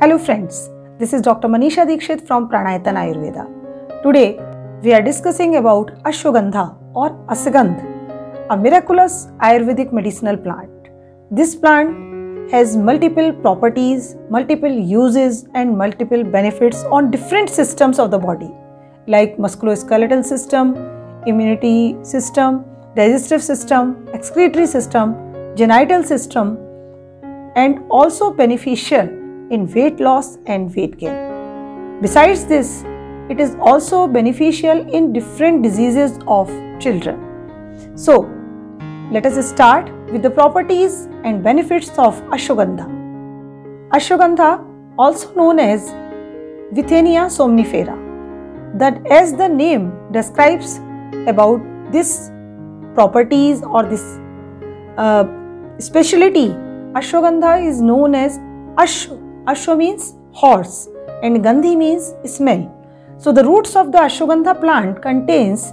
Hello friends, this is Dr. Manisha Dikshit from Pranayatan Ayurveda. Today we are discussing about Ashwagandha or Asagandh, a miraculous Ayurvedic medicinal plant. This plant has multiple properties, multiple uses and multiple benefits on different systems of the body like musculoskeletal system, immunity system, digestive system, excretory system, genital system, and also beneficial in weight loss and weight gain. Besides this, it is also beneficial in different diseases of children. So, let us start with the properties and benefits of Ashwagandha. Ashwagandha, also known as Withenia somnifera, that as the name describes about this properties or this speciality, Ashwagandha is known as Ashwa. Ashwa means horse and Gandhi means smell. So the roots of the Ashwagandha plant contains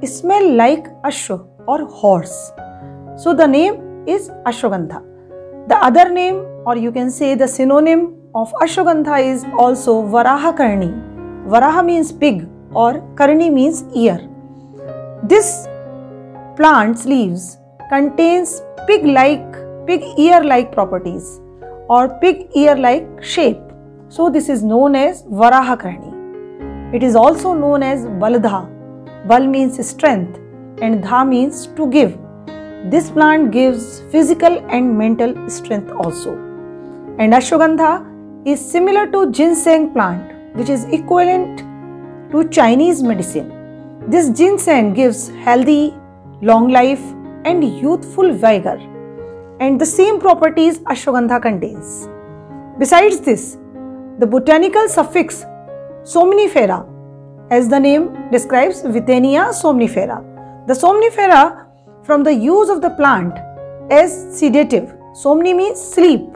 smell like Ashwa or horse. So the name is Ashwagandha. The other name, or you can say the synonym of Ashwagandha, is also Varaha Karni. Varaha means pig or Karni means ear. This plant's leaves contains pig ear-like properties or pig ear-like shape. So this is known as Varaha Karni. It is also known as Baladha. Bal means strength and Dha means to give. This plant gives physical and mental strength also. And Ashwagandha is similar to ginseng plant, which is equivalent to Chinese medicine. This ginseng gives healthy, long life and youthful vigor. And the same properties Ashwagandha contains. Besides this, the botanical suffix somnifera, as the name describes, Withenia somnifera. The somnifera from the use of the plant as sedative. Somni means sleep.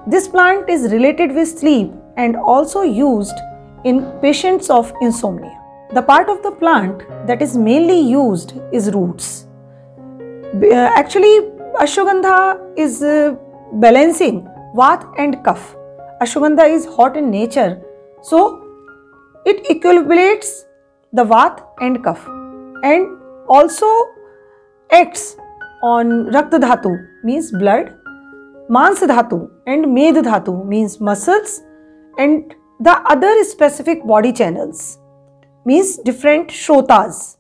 This plant is related with sleep and also used in patients of insomnia. The part of the plant that is mainly used is roots. Actually, Ashwagandha is balancing Vat and Kapha. Ashwagandha is hot in nature, so it equilibrates the Vat and Kapha and also acts on Rakta Dhatu means blood, Mans Dhatu and Med Dhatu means muscles, and the other specific body channels means different shrotas.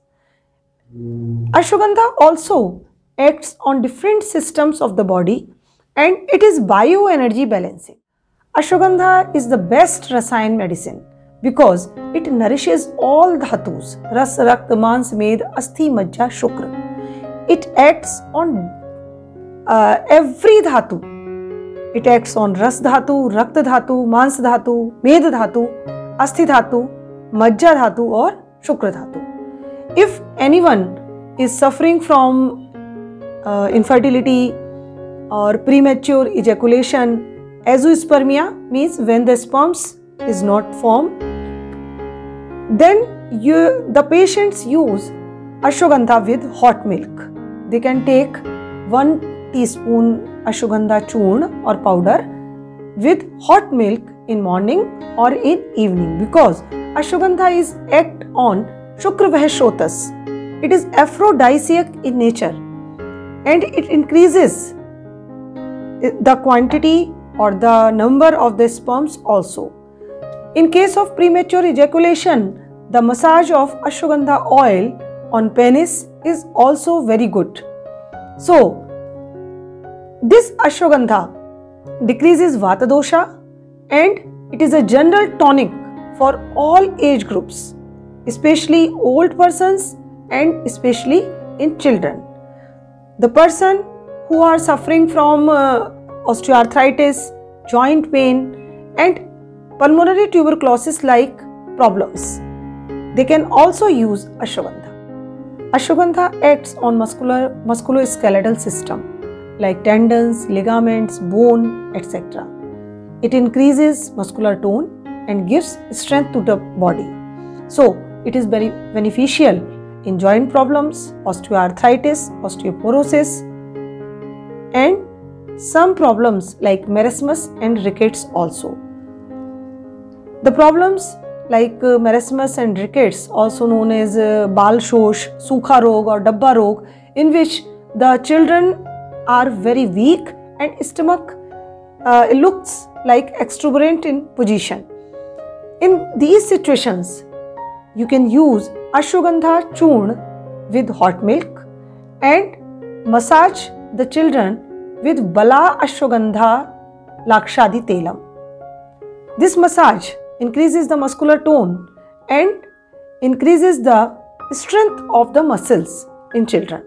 Ashwagandha also acts on different systems of the body and it is bioenergy balancing. Ashwagandha is the best Rasayan medicine because it nourishes all dhatus, Ras, Rakt, Mans, Med, Asthi, Majja, Shukra. It acts on every dhatu. It acts on Ras Dhatu, Rakt Dhatu, Mans Dhatu, Med Dhatu, Asthi Dhatu, Majja Dhatu or Shukra Dhatu. If anyone is suffering from infertility or premature ejaculation, azoospermia means when the sperms is not formed, then the patients use Ashwagandha with hot milk. They can take 1 teaspoon Ashwagandha churn or powder with hot milk in morning or in evening because Ashwagandha is act on Shukra Vahashrotas. It is aphrodisiac in nature and it increases the quantity or the number of the sperms also. In case of premature ejaculation, the massage of Ashwagandha oil on penis is also very good. So, this Ashwagandha decreases Vata dosha and it is a general tonic for all age groups, especially old persons and especially in children. The person who are suffering from osteoarthritis, joint pain and pulmonary tuberculosis like problems, they can also use Ashwagandha. Ashwagandha acts on musculoskeletal system like tendons, ligaments, bone, etc. It increases muscular tone and gives strength to the body. So, it is very beneficial in joint problems, osteoarthritis, osteoporosis, and some problems like marasmus and rickets also. The problems like marasmus and rickets, also known as Bal Shosh, Sukha Rog or Dabba Rog, in which the children are very weak and stomach looks like exuberant in position. In these situations, you can use Ashwagandha Churn with hot milk and massage the children with Bala Ashwagandha Lakshadi Telam. This massage increases the muscular tone and increases the strength of the muscles in children.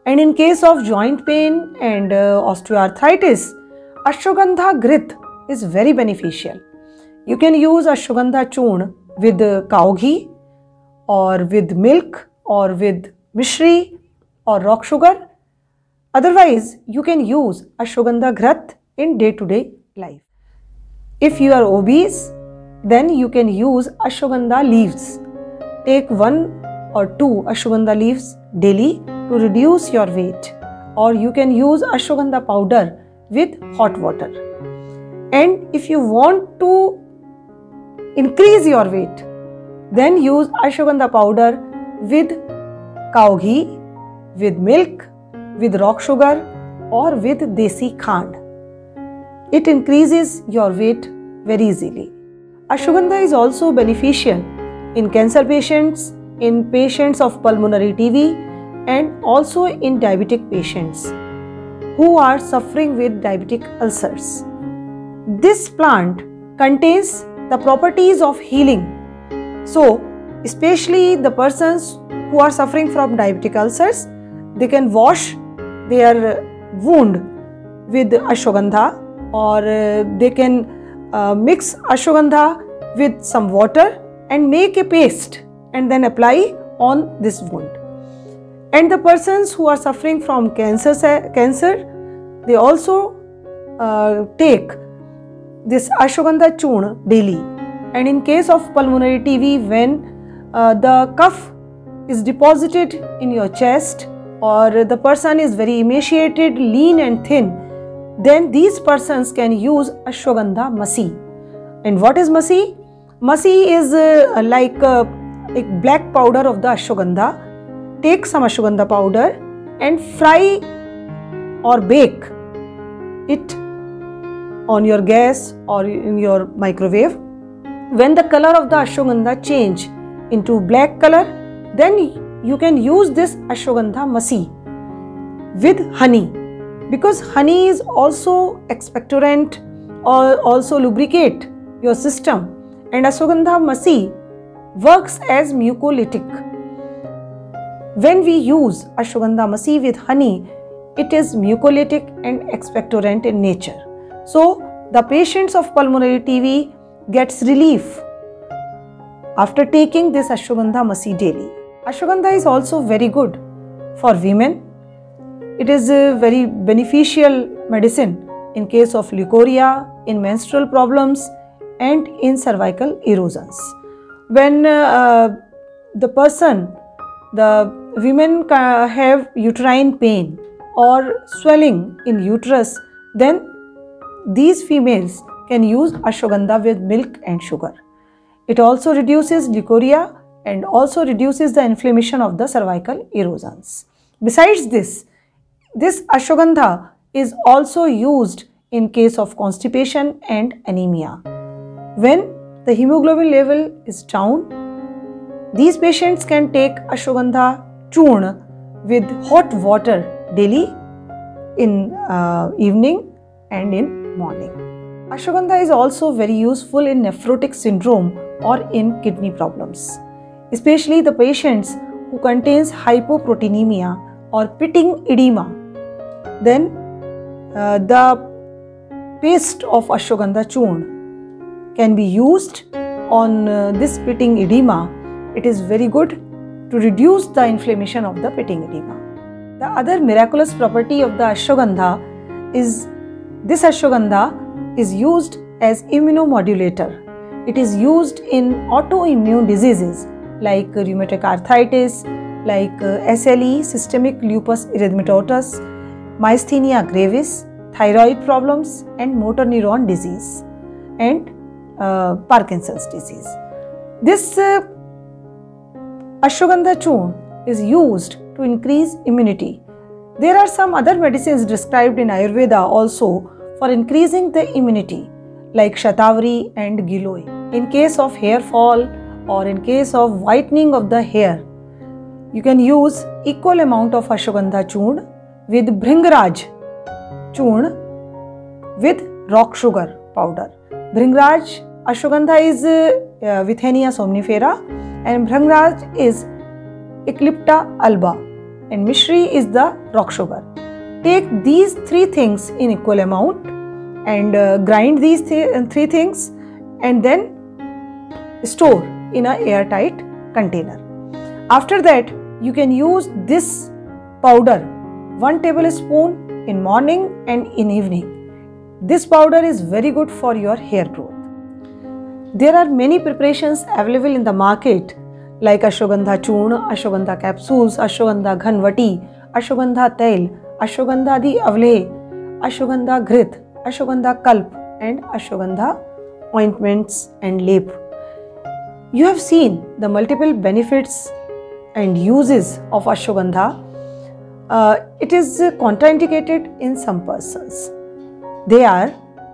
And in case of joint pain and osteoarthritis, Ashwagandha Grit is very beneficial. You can use Ashwagandha Churn with cow ghee or with milk or with mishri or rock sugar. Otherwise, you can use Ashwagandha Grat in day-to-day life. If you are obese, then you can use Ashwagandha leaves. Take 1 or 2 Ashwagandha leaves daily to reduce your weight, or you can use Ashwagandha powder with hot water. And if you want to increase your weight, then use Ashwagandha powder with cow ghee, with milk, with rock sugar or with desi khand. It increases your weight very easily. Ashwagandha is also beneficial in cancer patients, in patients of pulmonary TB and also in diabetic patients who are suffering with diabetic ulcers. This plant contains the properties of healing. So, especially the persons who are suffering from diabetic ulcers, they can wash their wound with Ashwagandha, or they can mix Ashwagandha with some water and make a paste and then apply on this wound. And the persons who are suffering from cancer, they also take this Ashwagandha Churn daily. And in case of pulmonary TB, when the cough is deposited in your chest or the person is very emaciated, lean and thin, then these persons can use Ashwagandha Masi. And what is Masi? Masi is like a black powder of the Ashwagandha. Take some Ashwagandha powder and fry or bake it on your gas or in your microwave. When the color of the Ashwagandha change into black color, then you can use this Ashwagandha Masi with honey, because honey is also expectorant or also lubricate your system, and Ashwagandha Masi works as mucolytic. When we use Ashwagandha Masi with honey, it is mucolytic and expectorant in nature. So, the patients of pulmonary TB gets relief after taking this Ashwagandha Masi daily. Ashwagandha is also very good for women. It is a very beneficial medicine in case of leukorrhea, in menstrual problems and in cervical erosions. When the women have uterine pain or swelling in uterus, then these females can use Ashwagandha with milk and sugar. It also reduces leukorrhea and also reduces the inflammation of the cervical erosions. Besides this Ashwagandha is also used in case of constipation and anemia. When the hemoglobin level is down, these patients can take Ashwagandha Churn with hot water daily in evening and in morning. Ashwagandha is also very useful in nephrotic syndrome or in kidney problems, especially the patients who contains hypoproteinemia or pitting edema. Then the paste of Ashwagandha Churn can be used on this pitting edema. It is very good to reduce the inflammation of the pitting edema. The other miraculous property of the Ashwagandha is this Ashwagandha is used as immunomodulator. It is used in autoimmune diseases like rheumatoid arthritis, like SLE, systemic lupus erythematosus, myasthenia gravis, thyroid problems and motor neuron disease, and Parkinson's disease. This Ashwagandha Churn is used to increase immunity. There are some other medicines described in Ayurveda also for increasing the immunity, like Shatavari and Giloy. In case of hair fall or in case of whitening of the hair, you can use equal amount of Ashwagandha Churn with Bhringraj Churn with rock sugar powder. Bhringraj Ashwagandha is Withenia somnifera and Bhringraj is Eclipta alba and Mishri is the rock sugar. Take these three things in equal amount and grind these three things and then store in an airtight container. After that, you can use this powder 1 tablespoon in morning and in evening. This powder is very good for your hair growth. There are many preparations available in the market like Ashwagandha Churn, Ashwagandha capsules, Ashwagandha Ghanvati, Ashwagandha Tail, Ashwagandha Di Avle, Ashwagandha Ghrith, Ashwagandha Kalp and Ashwagandha ointments and lap. You have seen the multiple benefits and uses of Ashwagandha. It is contraindicated in some persons. They are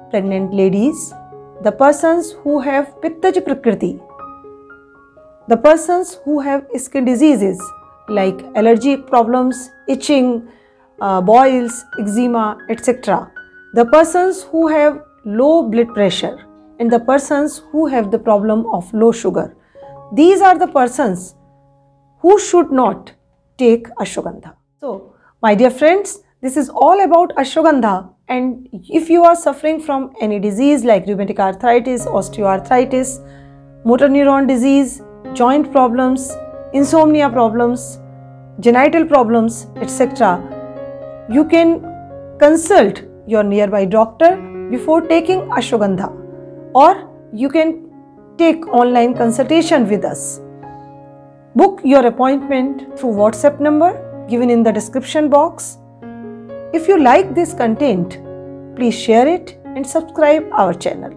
pregnant ladies, the persons who have Pittaj Prakriti, the persons who have skin diseases like allergic problems, itching, boils, eczema, etc. The persons who have low blood pressure and the persons who have the problem of low sugar. These are the persons who should not take Ashwagandha. So, my dear friends, this is all about Ashwagandha, and if you are suffering from any disease like rheumatic arthritis, osteoarthritis, motor neuron disease, joint problems, insomnia problems, genital problems, etc., you can consult your nearby doctor before taking Ashwagandha, or you can take online consultation with us. Book your appointment through WhatsApp number given in the description box. If you like this content, please share it and subscribe our channel.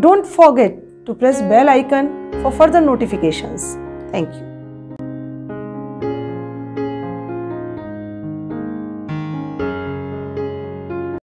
Don't forget to press bell icon for further notifications. Thank you.